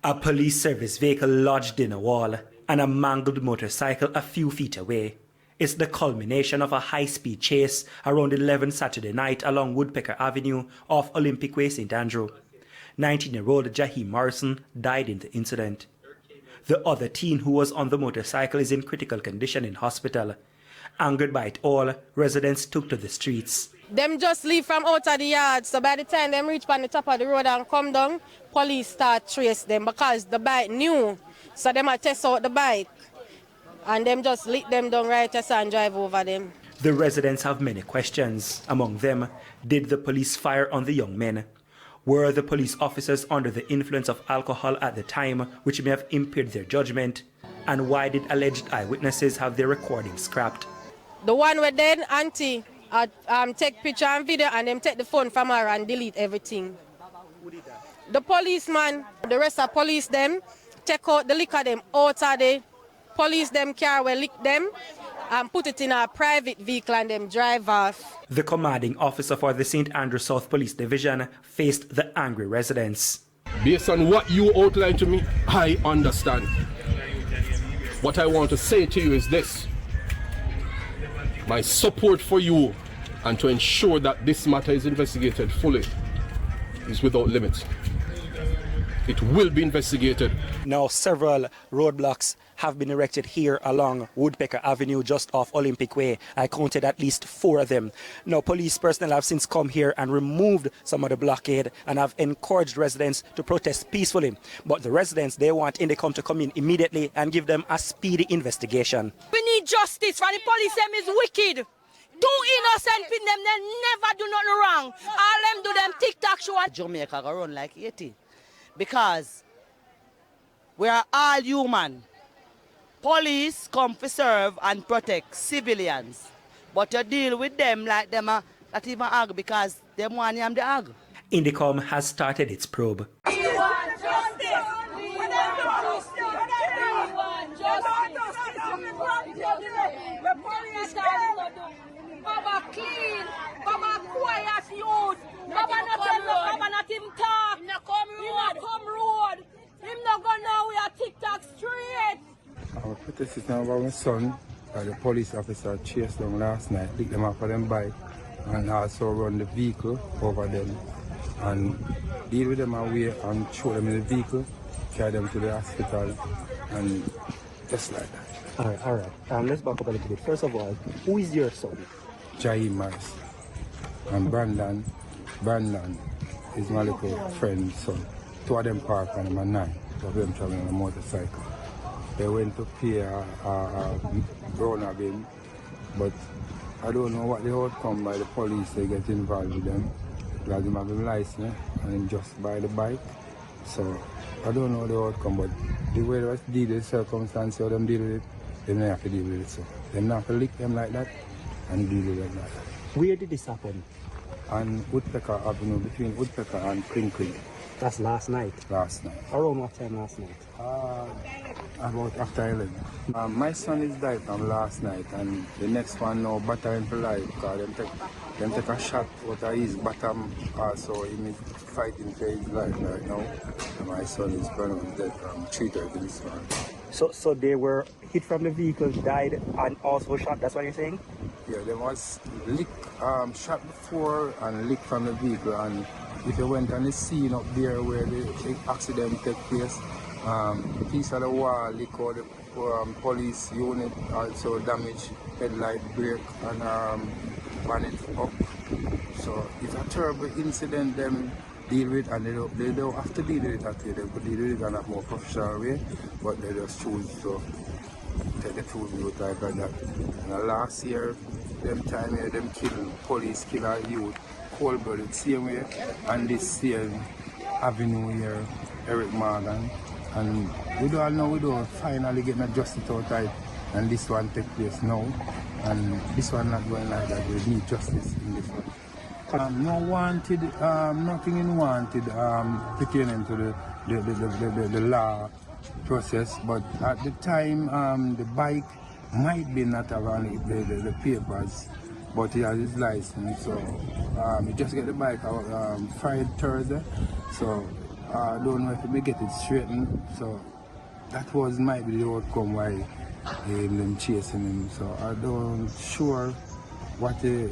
A police service vehicle lodged in a wall and a mangled motorcycle a few feet away. It's the culmination of a high-speed chase around 11 Saturday night along Woodpecker Avenue off Olympic Way, St. Andrew. 19-year-old Jaheim Morrison died in the incident. The other teen who was on the motorcycle is in critical condition in hospital. Angered by it all, residents took to the streets. Them just leave from out of the yard, so by the time them reach on the top of the road and come down, police start trace them because the bike new. So them a test out the bike and them just lick them down right as and drive over them. The residents have many questions. Among them, did the police fire on the young men? Were the police officers under the influence of alcohol at the time, which may have impaired their judgment? And why did alleged eyewitnesses have their recordings scrapped? The one where then auntie take picture and video and them take the phone from her and delete everything. Who did that? The policeman, the rest of police them, take out the liquor them out of the police them car where lick them and put it in a private vehicle and them drive off. The commanding officer for the St. Andrew South Police Division faced the angry residents. Based on what you outlined to me, I understand. What I want to say to you is this. My support for you and to ensure that this matter is investigated fully is without limits. It will be investigated. Now, several roadblocks have been erected here along Woodpecker Avenue just off Olympic Way. I counted at least 4 of them. Now, police personnel have since come here and removed some of the blockade and have encouraged residents to protest peacefully. But the residents, they want Indicom to come in immediately and give them a speedy investigation. We need justice, for the police them is wicked. 2 innocent people, them they never do nothing wrong. All them do them tic-tac show. Jamaica go run like 80 because we are all human. Police come to serve and protect civilians, but you deal with them like them not even ag because them want them the ag. Indicom has started its probe. We want justice. We want justice. We want justice. The police Baba clean, Baba quiet youth. Baba not tell no, Baba not him talk. Him not come road. Him not go now, we are tic-tac straight. Our protest now about my son, the police officer chased them last night, picked them up for them bike, and also run the vehicle over them and deal with them away and show them in the vehicle, carry them to the hospital, and just like that. All right. Let's back up a little bit. First of all, who is your son? Jaheim Morrison. And Brandon is my little friend's son. 2 of them parked and I'm a 9. 2 of them traveling on a motorcycle. They went to pay a grown-up bill, but I don't know what the outcome by the police. They get involved with them because they have a license and just buy the bike. So I don't know the outcome, but the way they deal with the circumstances, how them deal with it, they don't have to deal with it. So they don't have to lick them like that and deal with it like that. Where did this happen? On Woodpecker Avenue, between Woodpecker and Crinkly. That's last night? Last night. Around what time last night? About after 11. My son is died from last night, and the next one now battling for life because them take a shot out of his bottom, also he is fighting for his life right now. And my son is pronounced dead from 3:30 this morning. So they were hit from the vehicle, died, and also shot, that's what you're saying? Yeah, there was shot before and lick from the vehicle, and if you went on the scene up there where the accident took place, the piece of the wall, lick out the police unit, also damaged headlight, brake, and bonnet up. So it's a terrible incident them deal with, and they don't have to deal with it that way. They could deal with it in a more professional way, but they just choose to take the food route like that. And last year, them time here, them police kill our youth, cold-blooded, same way, and this same avenue here, Eric Morgan. And we don't know, we don't finally get no justice out of it, and this one take place now, and this one not going like that. We need justice in this one. No wanted, nothing in wanted pertaining to the law process, but at the time the bike might be not having the papers, but he has his license, so he just get the bike out Friday, Thursday, so I don't know if we get it straightened. So that might be the outcome why them chasing him. So I don't sure what the